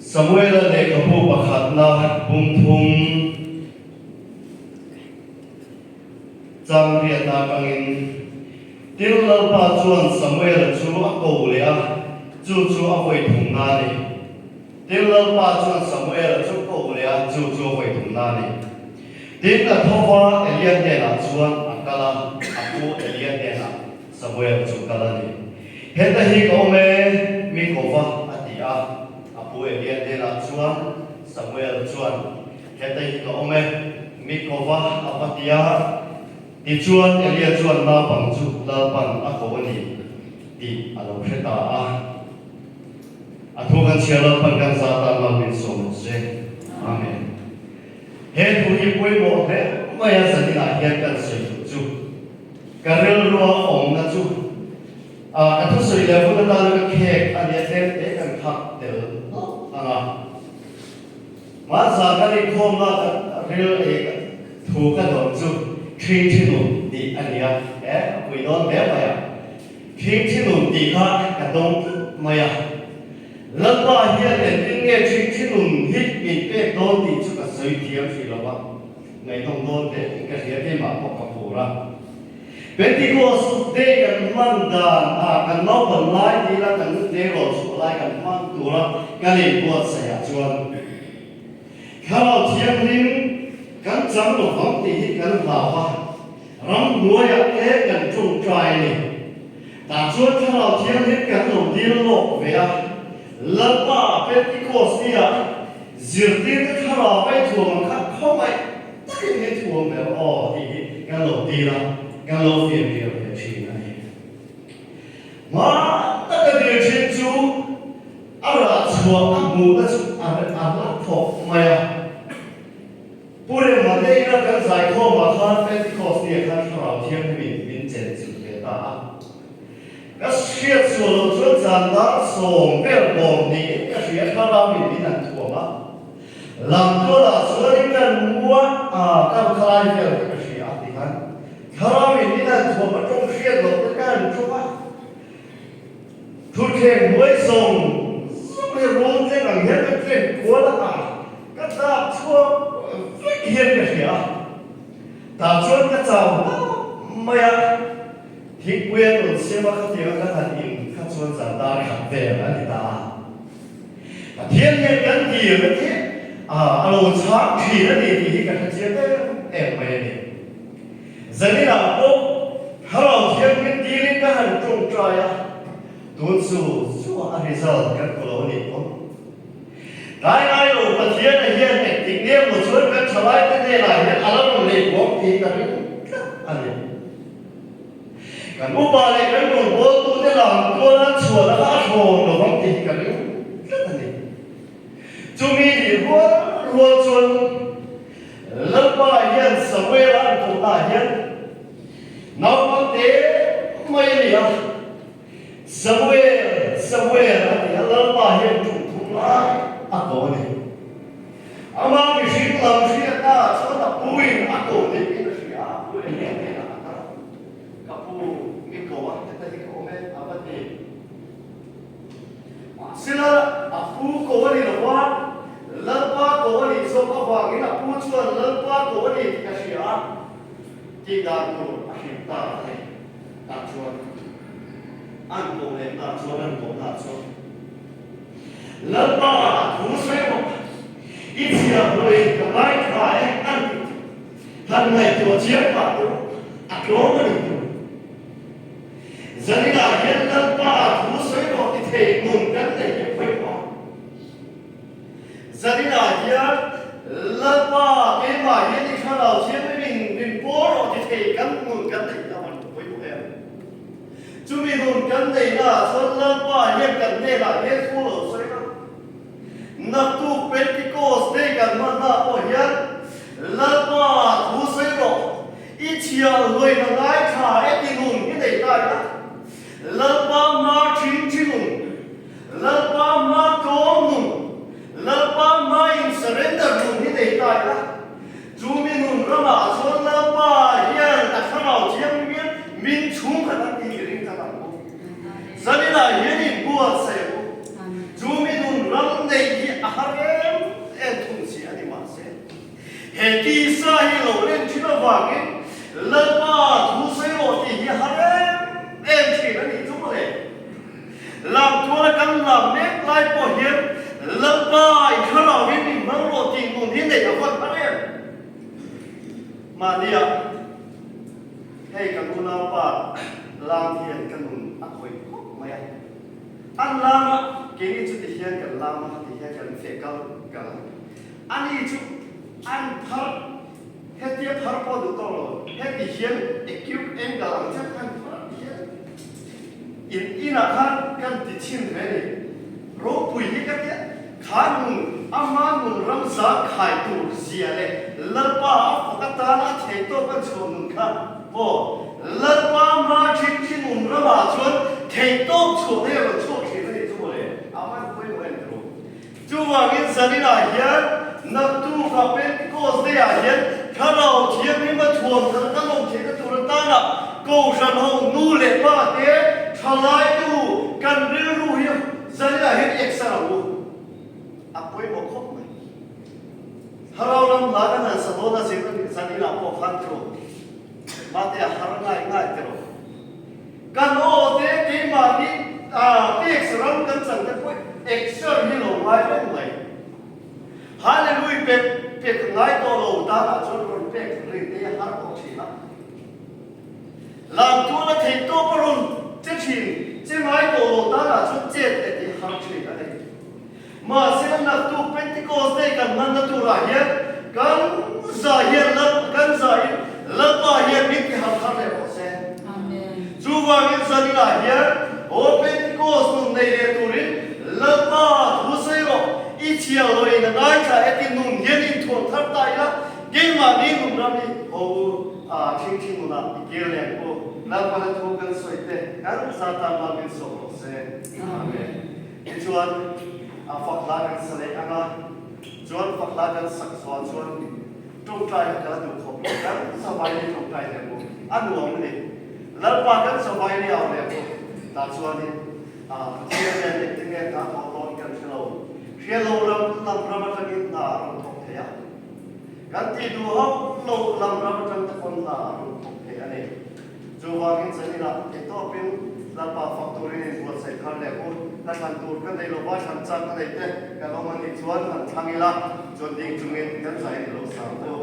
Samuel le kapu pakhat na bum thum chang ria ta kangin til la pa chuan Samuel chu a ko le a chu a voi thum na ni til la pa chuan Samuel chu ko le a chu voi thum na ni tin ka thowa Elian ne na chuan akala apu Elian ne na Samuel chu kala ni heta hi ko me mi ko va atia apu Elian ne na chuan Samuel chuan heta hi ko me mi ko va apatia ti chuan Elian chuan na pang chu la pan a ko ni ti alo kheta a thu kan chiala pan kan sa ta ma bin so se amen he thu hi poi mo he maya sani na hian kan se chu karel ro ong na chu a thu soi le fu ta la khe a ne te te kan khak te anga ma sa ka ni khom na rel e thu ka do chu King Chinu di ania we don't be maya King Chinu di kha kadong maya lapa hian le tinge King Chinu hit in pe don di chu ka soi thiam si lawa ngai dong don te ka hian te ma ko ka pura Pentecost day kan man dan kan no ban lai di la kan de ro chu lai kan man tu la ka le ko sa ya chuan khalo thiam ning kan chang lo hong ti hi kan la wa ram nuai a e kan chung trai ni ta chuan kha lo thiam hi kan lo dil lo ve a la pa Pentecost ni a zir ti kha lo pai thuam kha kho mai ta ki he thuam ve o ti kan lo ti la kan lo fi fi ve chi na ni ma ta ka de chen chu ara chua a mu da chu a la pho mai a Pure mate ina kan sai kho ma khan Pentecost ni khan tharau thiam ni min chen chu le ta ka shriat so lo chuan chan da som vel bom ni ka shriat kha la min ni nan thua ma lam to la chuan kan muwa kan khalai vel ka shriat ti khan khala min ni nan thua ma tong shriat lo ka kan chuwa thu theng noi som me ron te kan he ka tren ko la ka ta chua hiền cái gì à? Ta chuan cái cháu mày à, thì quen rồi xem mà cái gì cái thành in cái chuan giả ta khắp về là gì ta? Thiên nhiên cái gì vậy thế? Alo sáng thì nó thì cái gì đấy em mày này. Giờ này là ô, hello thiên nhiên đi lên cái hành trung trai à, tuân su anh ấy giờ cái cổ này không? Đại lục và thiên là hiền này, tình yêu một chuỗi các cháu ấy cái này là hiền, alo một lệ bóng thì cả cái anh ấy. Cả bố bà này cái nguồn bố tu thế làm cô đã chùa đã hát hồ nó bóng thì cả cái anh ấy. Chúng mình thì luôn chuồn lớp bà hiền sống về là cũng là hiền. Nó bóng thế mấy này à? Sống về là thì lớp bà hiền cũng lại. Ako ni. Ama mi shi lam shi ta so ta puin ako ni ki shi a puin ni na ta. Kapu mi ko wa ta ti ko me abati. Sila apu ko ni lo wa lalpa ko ni so ka wa ni na pu chuan lalpa ko ni ka shi a. Ti da ko a shi ta ni. Ta chuan. An ko ne ta chuan an ko ta chuan. Lalpa thu sai mo ichia loi ka mai khai an han mai to chia pa to a klo ma ni to zanina hian lalpa thu sai mo ti thei mun kan nei ke phai mo zanina hian lalpa ke ma hian ni kha lao chia me min po ro ti thei kan mun kan nei ta man phai mo em chu mi mun kan nei na son lalpa hian kan nei la hian fu lo sai nắp tu Pentecost day kan man na po hian lalpa thu sai ro i chia loi na lai kha e ti nun ki dei ta ya lalpa ma chin chinun lalpa ma tom nun lalpa ma in surrender nun ki dei ta ya chu mi nun rama chon lalpa hian ta khamau chiam min chung kha ti ring ta ko zanina hian in buat sai hệ kỳ sa hi lộ lên chỉ là vàng ấy lợn ba thu xây lộ thì hắn em chỉ là đi chúng rồi làm chúa là căn làm nét lại bỏ hiến lợn ba khá là viên mình mang lộ thì nguồn hiến để ở phần bắt em mà đi ạ hay cả cô nào bà làm hiền cả nụn ác quỷ mày anh làm á cái này chút thì hiền cả làm thì hiền cả phê cao cả anh ấy chút anh thở hết tiệp thở bao được to rồi hết thì hiền để cứu em cả làm chắc anh thở hiền in là khăn cần thì chín thế này rô bùi đi cái tiệp khá nụn ama nụn râm giá khai tủ xìa này lỡ ba áp các ta đã thấy tôi vẫn chồn nụn khá bo lợn ba ma chính chính nụn râm bà chồn thấy tôi chồn này là chồn thế này chú bồ này ama quay quay rồi chú vàng in dân đi là hiền nắp tu và bên cô sẽ là hiền khá đầu thiên mình mà chồn thật các ông thế các chú ta là câu sản hồng nu lệ ba thế thà lại tu cần rêu ru hiền dân đi là hiền extra ru quay một khóc này harau lam lá cái này sắp tới là sẽ đi làm một phần rồi mà thì harau ngay ngay rồi cần ô thế cái mà đi cái extra cần chẳng cái quay extra như là ngay đấy này hallelujah pe ngay to lâu ta đã cho rồi pe rồi thế harau chỉ lắm làm chúa là thấy to rồi chết chỉ ngay to lâu ta đã cho chết thì harau chỉ cái này mà xem là tu Pentecost kan man na tu ra hiền kan za hiền lấp ba hiền biết cái học khăn này có xem chú vàng in dân là hiền ô Pentecost nung này để tu rin lấp ba thu xây rồi ít chiều rồi là ngay cả cái nung hiền in thuần thắt tay đó cái mà đi nung ra đi ô chính nung là cái này ô lấp ba thu kan soi thế kan sa ta mà biết số có xem amen cái chuan phật la gan sale anga chuan phật la gan sak so chuan trong trai ka du khop kan sa vai ni trong trai ne mo anuam ni lal pa kan sa vai ni aw ne mo ta chuan ni chia ne ne tinge ka ho lon kan hello lam rama tangin na ro thok thea kan ti du ho lo lam rama tang ta kon na ro thok thea ne chu wangin sanina ke to pin lal pa factory ni buat sai khar le ko ta kan tur kan dei lo ba tham chang kan dei te ka lo man ni chuan han thangila chon ding chungin kan sai lo sang to